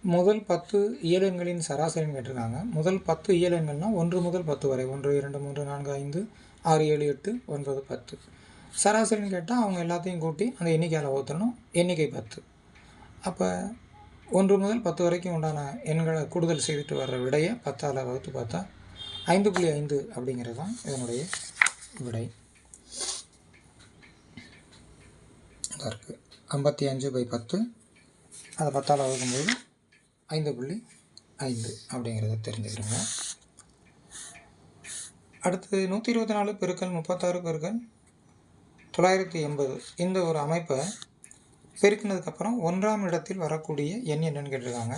முதல் 10 இயலெண்களின் சராசரின்னு கேட்டிருக்காங்க. முதல் 10 இயலெண்கள்னால் 1 முதல் 10 வரை 1, 2, 3, 4, 5, 6, 7, 8, 9, 10. சராசரின்னு கேட்டால் அவங்க எல்லாத்தையும் கூட்டி அந்த எண்ணிக்கையால் வகுத்தணும். எண்ணிக்கை 10. அப்போ 1 முதல் 10 வரைக்கும் உண்டான எண்களை கூடுதல் செய்துட்டு வர்ற விடையை 10ஆல் வகுத்து பார்த்தா 5.5 அப்படிங்கிறது தான் இதனுடைய விடை. இதாக இருக்குது 55/10. அதை 10ஆல் வகுக்கும்போது 5.5 அப்படிங்கிறத தெரிஞ்சுக்கிறோங்க. அடுத்து 124 பெருக்கல் 36 பெருக்கல் 980 இந்த ஒரு அமைப்பை பெருக்கினதுக்கப்புறம் 1ஆம் இடத்தில் வரக்கூடிய எண் என்னன்னு கேட்டிருக்காங்க.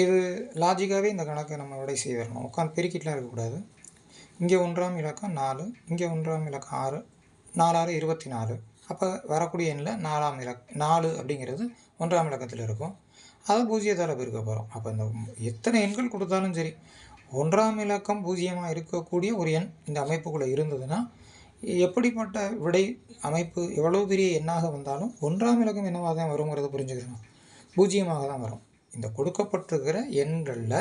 இது லாஜிக்காகவே இந்த கணக்கை நம்ம விடை செய்திடணும். உட்காந்து பெருக்கிட்டுலாம் இருக்கக்கூடாது. இங்கே 1ஆம் இலக்கம் 4, இங்கே 1ஆம் இலக்கம் 6, 4 6 24. அப்போ வரக்கூடிய எண்ணில் 4ஆம் இலக்கம் 4 அப்படிங்கிறது 1ஆம் இலக்கத்தில் இருக்கும். அதை 0ஆல் பெருக்க போகிறோம். அப்போ இந்த எத்தனை எண்கள் கொடுத்தாலும் சரி 1ஆம் இலக்கம் 0 இருக்கக்கூடிய ஒரு எண் இந்த அமைப்புக்குள்ளே இருந்ததுன்னா எப்படிப்பட்ட விடை அமைப்பு எவ்வளோ பெரிய எண்ணாக வந்தாலும் 1ஆம் இலக்கம் என்னவாக தான் வருங்கிறத புரிஞ்சுக்கிறோம். 0ஆக தான் வரும். இந்த கொடுக்கப்பட்டிருக்கிற எண்களில்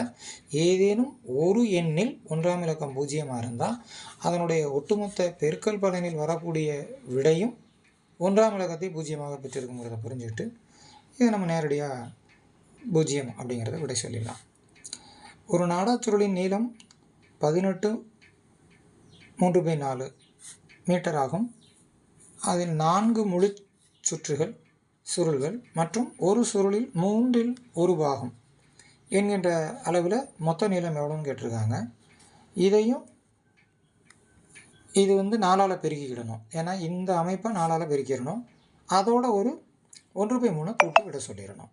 ஏதேனும் ஒரு எண்ணில் 1ஆம் இலக்கம் 0 இருந்தால் அதனுடைய ஒட்டுமொத்த பெருக்கல் பலனில் வரக்கூடிய விடையும் 1ஆம் இலக்கத்தை 0 பெற்றிருக்குங்கிறத புரிஞ்சுக்கிட்டு இதை நம்ம நேரடியாக 0 அப்படிங்கிறத விடை சொல்லிடலாம். ஒரு நாடாச்சுருளின் நீளம் 18 3/4 மீட்டர் ஆகும். அதில் 4 முழு சுருள்கள் மற்றும் ஒரு சுருளில் 1/3 பாகம் என்கின்ற அளவில் மொத்த நீளம் எவ்வளோன்னு கேட்டிருக்காங்க. இதையும் இது 4ஆல் பெருக்கிக்கிடணும். ஏன்னா இந்த அமைப்பை 4ஆல் பெருக்கிடணும். அதோட ஒரு 1/3 கூட்டி விட சொல்லிடணும்.